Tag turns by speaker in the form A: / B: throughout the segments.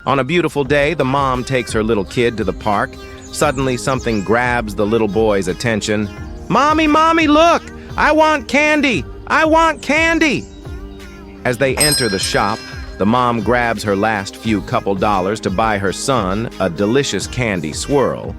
A: On a beautiful day, the mom takes her little kid to the park. Suddenly, something grabs the little boy's attention. "Mommy, Mommy, look! I want candy! I want candy!" As they enter the shop, the mom grabs her last few couple dollars to buy her son a delicious candy swirl.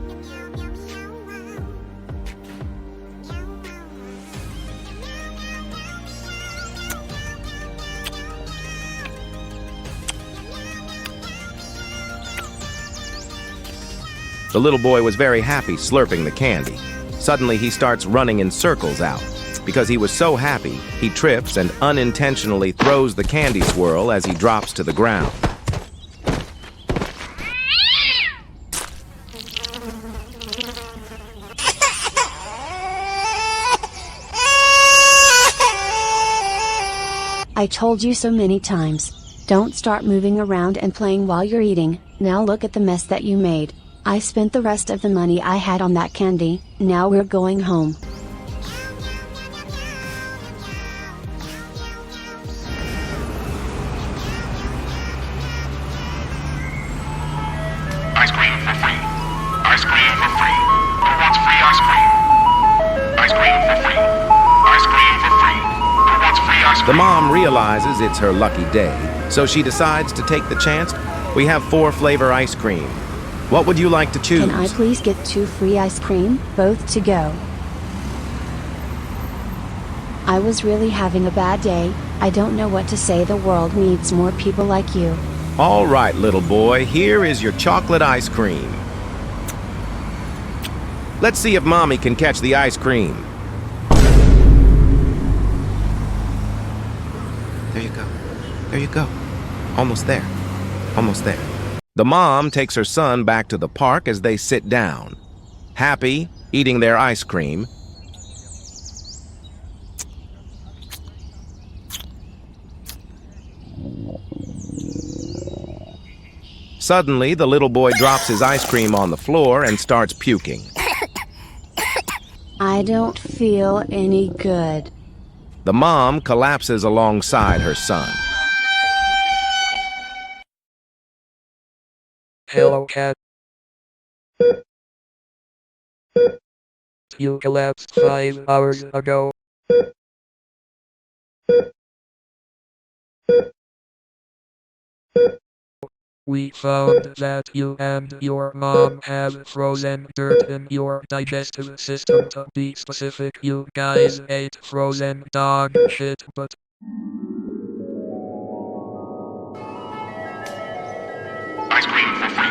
A: The little boy was very happy slurping the candy. Suddenly, he starts running in circles out. Because he was so happy, he trips and unintentionally throws the candy swirl as he drops to the ground.
B: I told you so many times. Don't start moving around and playing while you're eating. Now look at the mess that you made. I spent the rest of the money I had on that candy. Now we're going home.
C: Ice cream for free. Ice cream for free. Who wants free ice cream? Ice cream for free. Ice cream for free. Who wants free ice cream?
A: The mom realizes it's her lucky day, so she decides to take the chance. We have 4-flavor ice cream. What would you like to choose?
B: Can I please get 2 free ice cream, both to go? I was really having a bad day. I don't know what to say. The world needs more people like you.
A: All right, little boy, here is your chocolate ice cream. Let's see if Mommy can catch the ice cream. There you go. There you go. Almost there. Almost there. The mom takes her son back to the park as they sit down, happy, eating their ice cream. Suddenly, the little boy drops his ice cream on the floor and starts puking.
B: I don't feel any good.
A: The mom collapses alongside her son.
D: Hello, cat. You collapsed 5 hours ago. We found that you and your mom have frozen dirt in your digestive system. To be specific, you guys ate frozen dog shit, but
C: Ice cream for free.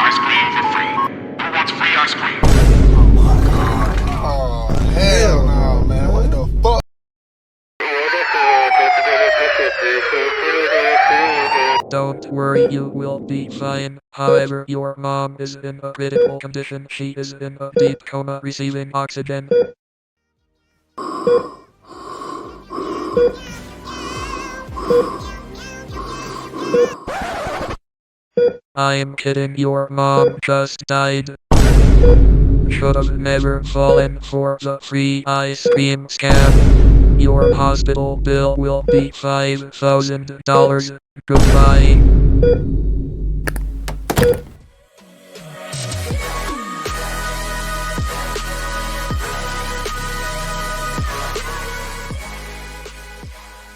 C: Ice cream for free. Who wants free ice cream?
E: Oh, hell no, man. What the fuck?
D: don't worry, you will be fine. However, your mom is in a critical condition. She is in a deep coma receiving oxygen. I'm kidding, your mom just died. Should've never fallen for the free ice cream scam. Your hospital bill will be $5,000. Goodbye.